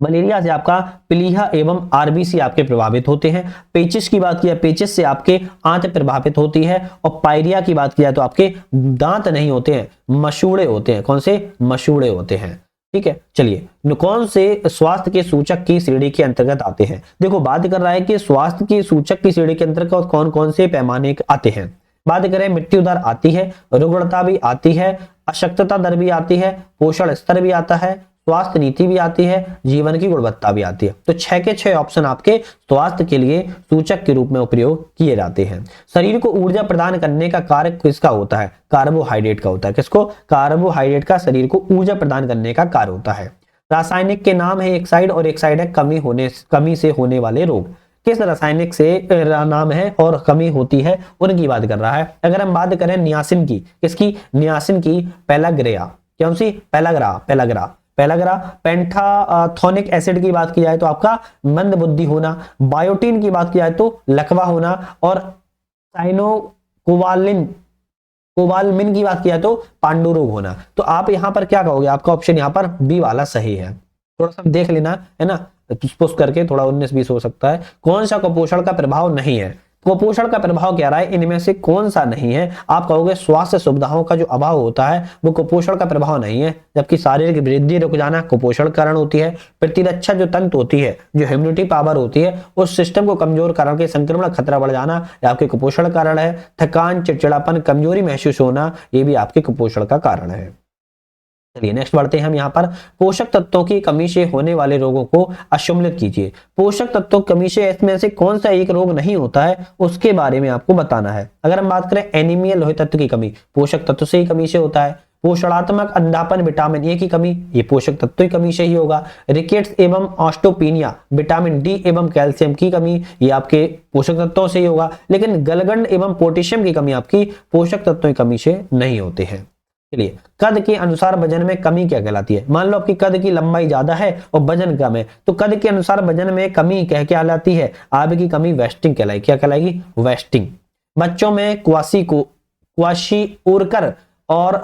मलेरिया से आपका प्लीहा एवं आरबीसी आपके प्रभावित होते हैं। पेचिस की बात किया, पेचिस से आपके आंत प्रभावित होती है। और पायरिया की बात किया तो आपके दांत नहीं होते हैं, मसूड़े होते हैं। कौन से? मसूड़े होते हैं। ठीक है, चलिए कौन से स्वास्थ्य के सूचक की श्रेणी के अंतर्गत आते हैं? देखो बात कर रहा है कि स्वास्थ्य की सूचक की श्रेणी के अंतर्गत कौन कौन से पैमाने आते हैं। बात करें, मृत्यु दर आती है, रुग्णता भी आती है, अशक्तता दर भी आती है, पोषण स्तर भी आता है, स्वास्थ्य नीति भी आती है, जीवन की गुणवत्ता भी आती है। तो 6 के 6 ऑप्शन आपके स्वास्थ्य के लिए सूचक के रूप में उपयोग किए जाते हैं। शरीर को ऊर्जा प्रदान करने का कार्य किसका होता है? कार्बोहाइड्रेट का होता है। किसको? कार्बोहाइड्रेट का शरीर को ऊर्जा प्रदान करने का कार्य होता है। रासायनिक के नाम है एक्साइड, और एक्साइड है कमी से होने वाले रोग। किस रासायनिक से नाम है और कमी होती है, उनकी बात कर रहा है। अगर हम बात करें नियासिन की, किसकी? नियासिन की, पेलाग्रेया। कौन सी? पेलाग्रा। पेंटाथोनिक एसिड की बात की जाए तो आपका मंद बुद्धि होना। बायोटीन की बात की जाए तो लकवा होना। और साइनोकोबालिन कोबालमिन की बात किया तो पांडु रोग होना। तो आप यहां पर क्या कहोगे? आपका ऑप्शन यहां पर बी वाला सही है। थोड़ा सा देख लेना है ना, पुष्प करके थोड़ा 19-20 हो सकता है। कौन सा कुपोषण का प्रभाव नहीं है? कुपोषण का प्रभाव कह रहा है इनमें से कौन सा नहीं है? आप कहोगे स्वास्थ्य सुविधाओं का जो अभाव होता है वो कुपोषण का प्रभाव नहीं है, जबकि शारीरिक वृद्धि रुक जाना कुपोषण कारण होती है। प्रतिरक्षा जो तंत्र होती है, जो इम्यूनिटी पावर होती है, उस सिस्टम को कमजोर कारण के संक्रमण खतरा बढ़ जाना ये आपके कुपोषण कारण है। थकान, चिड़चिड़ापन, कमजोरी महसूस होना ये भी आपके कुपोषण का कारण है। चलिए नेक्स्ट बढ़ते हैं हम यहाँ पर। पोषक तत्वों की कमी से होने वाले रोगों को अशुम्लित कीजिए। पोषक तत्वों की कमी से इसमें से कौन सा एक रोग नहीं होता है उसके बारे में आपको बताना है। अगर हम बात करें एनीमिया, लोहित तत्व की कमी, पोषक तत्व से ही कमी से होता है। पोषणात्मक अंधापन, विटामिन ए की कमी, ये पोषक तत्व की कमी से ही होगा। रिकेट्स एवं ऑस्टोपीनिया, विटामिन डी एवं कैल्शियम की कमी, ये आपके पोषक तत्वों से ही होगा। लेकिन गलगंड एवं पोटेशियम की कमी आपकी पोषक तत्वों की कमी से नहीं होते हैं। चलिए, कद के अनुसार वजन में कमी क्या कहलाती है? मान लो आपकी कद की लंबाई ज्यादा है और वजन कम है, तो कद के अनुसार वजन में कमी क्या कहलाती है? आपकी कमी वेस्टिंग कहलाएगी। क्या कहलाएगी? वेस्टिंग। बच्चों में क्वाशीओरकर और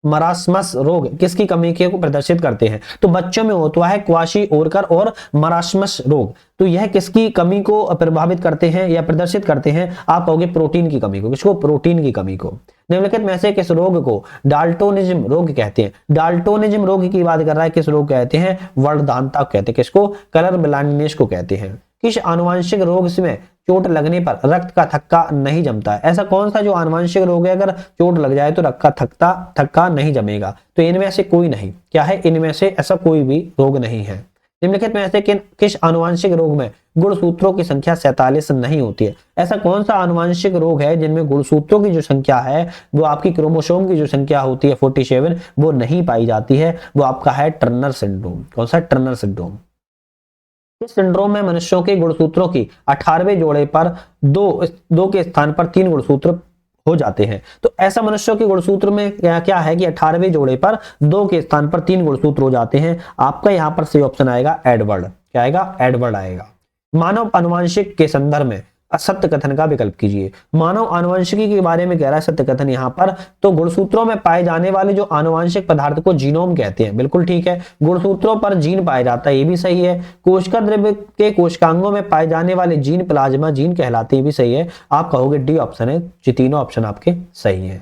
मरासमस रोग किसकी कमी के को प्रदर्शित करते हैं? तो बच्चों में होता है क्वाशीओरकर और मरासमस रोग। तो यह किसकी कमी को प्रभावित करते हैं या प्रदर्शित करते हैं? आप कहोगे प्रोटीन की कमी को। किसको? प्रोटीन की कमी को। निम्नलिखित में से किस रोग को डाल्टोनिज्म रोग कहते हैं? डाल्टोनिज्म रोग की बात कर रहा है, किस रोग कहते हैं? वर्णदानता कहते हैं। किसको? कलर ब्लाइंडनेस को कहते हैं। किस आनुवंशिक रोग में चोट लगने पर रक्त का थक्का नहीं जमता है? ऐसा कौन सा जो आनुवंशिक रोग है, अगर चोट लग जाए तो रक्त का थक्का नहीं जमेगा? तो इनमें से कोई नहीं। क्या है? इनमें से ऐसा कोई भी रोग नहीं है। निम्नलिखित में से किस आनुवंशिक रोग में गुणसूत्रों की संख्या 47 नहीं होती है? ऐसा कौन सा आनुवंशिक रोग है जिनमें गुणसूत्रों की जो संख्या है, वो आपकी क्रोमोसोम की जो संख्या होती है 47, वो नहीं पाई जाती है? वो आपका है टर्नर सिंड्रोम। कौन सा? Turner syndrome. इस सिंड्रोम में मनुष्यों के गुणसूत्रों की 18वें जोड़े पर दो के स्थान पर 3 गुणसूत्र हो जाते हैं। तो ऐसा मनुष्यों के गुणसूत्र में क्या है कि 18वें जोड़े पर 2 के स्थान पर 3 गुणसूत्र हो जाते हैं। आपका यहां पर सही ऑप्शन आएगा एडवर्ड। क्या आएगा? एडवर्ड आएगा। मानव आनुवंशिक के संदर्भ में असत्य कथन का विकल्प कीजिए। मानव आनुवंशिकी के बारे में कह रहा है सत्य कथन यहाँ पर। तो गुणसूत्रों में पाए जाने वाले जो आनुवंशिक पदार्थ को जीनोम कहते हैं। बिल्कुल ठीक है, गुणसूत्रों पर जीन पाया जाता है, ये भी सही है। कोशिका द्रव्य के कोशिकांगों में पाए जाने वाले जीन प्लाज्मा जीन कहलाते हैं, भी सही है। आप कहोगे डी ऑप्शन है। ये तीनों ऑप्शन आपके सही है।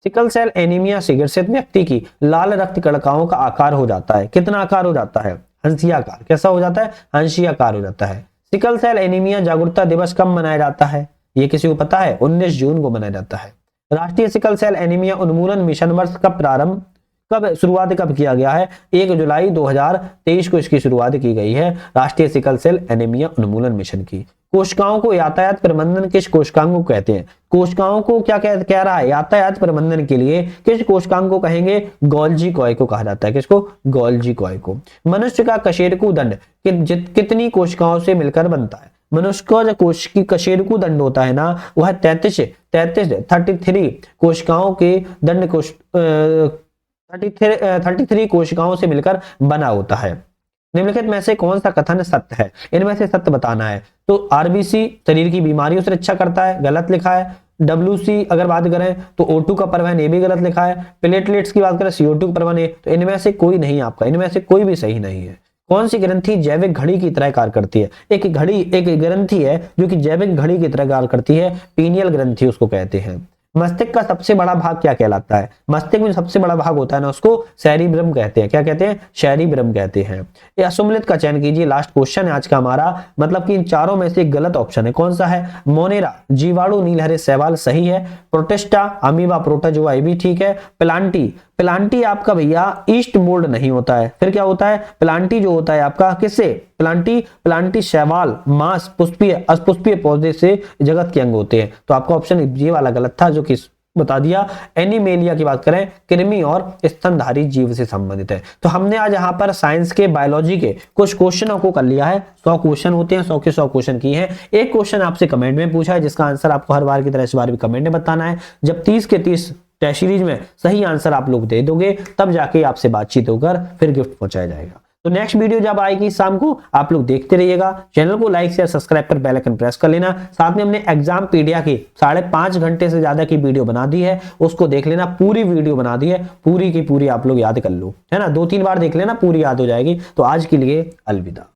सिकल सेल एनीमिया से ग्रसित व्यक्ति की लाल रक्त कणिकाओं का आकार हो जाता है। कितना आकार हो जाता है? हंसियाकार। कैसा हो जाता है? हंसियाकार हो जाता है। सिकल सेल एनीमिया जागरूकता दिवस कब मनाया जाता है? ये किसी को पता है? 19 जून को मनाया जाता है। राष्ट्रीय सिकल सेल एनीमिया उन्मूलन मिशन वर्ष कब शुरुआत कब किया गया है? 1 जुलाई 2023 को इसकी शुरुआत की गई है, राष्ट्रीय सिकल सेल एनीमिया उन्मूलन मिशन की। कोशिकाओं को यातायात प्रबंधन किस कोशिकांग को कहते हैं? कोशिकाओं को क्या कह रहा है? यातायात प्रबंधन के लिए किस कोशिकांग को कहेंगे? गोल्जी कॉय को कहा जाता है। किसको? गोल्जी कॉय को। मनुष्य का कशेरुकी दंड कितनी कोशिकाओं से मिलकर बनता है? मनुष्य का जो कशेरुकी दंड होता है ना, वह 33 कोशिकाओं के दंड 33 कोशिकाओं से मिलकर बना होता है। निम्नलिखित में से कौन सा कथन सत्य है? इनमें से सत्य बताना है। तो आरबीसी शरीर की बीमारियों से रक्षा करता है, गलत लिखा है। डब्ल्यूसी अगर बात करें तो O2 का परिवहन, ये भी गलत लिखा है। प्लेटलेट्स की बात करें CO2 का परिवहन, तो इनमें से कोई नहीं आपका, इनमें से कोई भी सही नहीं है। कौन सी ग्रंथि जैविक घड़ी की तरह कार्य करती है? एक ग्रंथि है जो कि जैविक घड़ी की तरह कार्य करती है, पीनियल ग्रंथि उसको कहते हैं। मस्तिष्क का सबसे बड़ा भाग क्या कहलाता है? मस्तिष्क में सबसे बड़ा भाग होता है ना, उसको सेरिब्रम कहते हैं। क्या कहते हैं? सेरिब्रम कहते हैं। ये असुमलित का चयन कीजिए, लास्ट क्वेश्चन है आज का हमारा, मतलब कि इन चारों में से एक गलत ऑप्शन है। कौन सा है? मोनेरा, जीवाणु, नीलहरे शैवाल सही है। प्रोटिस्टा, अमीबा, प्रोटोजोआ, ये भी ठीक है। प्लांटी, प्लांटी आपका भैया ईस्ट मोल्ड नहीं होता है, फिर क्या होता है? प्लांटी जो होता है आपका किससे? प्लांटी शैवाल, मांस, पुष्पीय, असपुष्पीय पौधे से जगत के अंग होते हैं। तो आपका ऑप्शन ये वाला गलत था, जो कि बता दिया। एनिमेलिया की बात करें, कृमि और स्तनधारी जीव से संबंधित है। तो हमने आज यहाँ पर साइंस के, बायोलॉजी के कुछ क्वेश्चनों को कर लिया है। 100 क्वेश्चन होते हैं, 100 के 100 क्वेश्चन किए हैं। एक क्वेश्चन आपसे कमेंट में पूछा है, जिसका आंसर आपको हर बार की तरह इस बार भी कमेंट में बताना है। जब 30 के 30 टेस्ट सीरीज में सही आंसर आप लोग दे दोगे, तब जाके आपसे बातचीत होकर फिर गिफ्ट पहुंचाया जाएगा। तो नेक्स्ट वीडियो जब आएगी शाम को, आप लोग देखते रहिएगा। चैनल को लाइक शेयर सब्सक्राइब कर बेल आइकन प्रेस कर लेना। साथ में हमने एग्जाम पीडिया की 5.5 घंटे से ज्यादा की वीडियो बना दी है, उसको देख लेना। पूरी वीडियो बना दी है, पूरी की पूरी आप लोग याद कर लो, है ना। 2-3 बार देख लेना, पूरी याद हो जाएगी। तो आज के लिए अलविदा।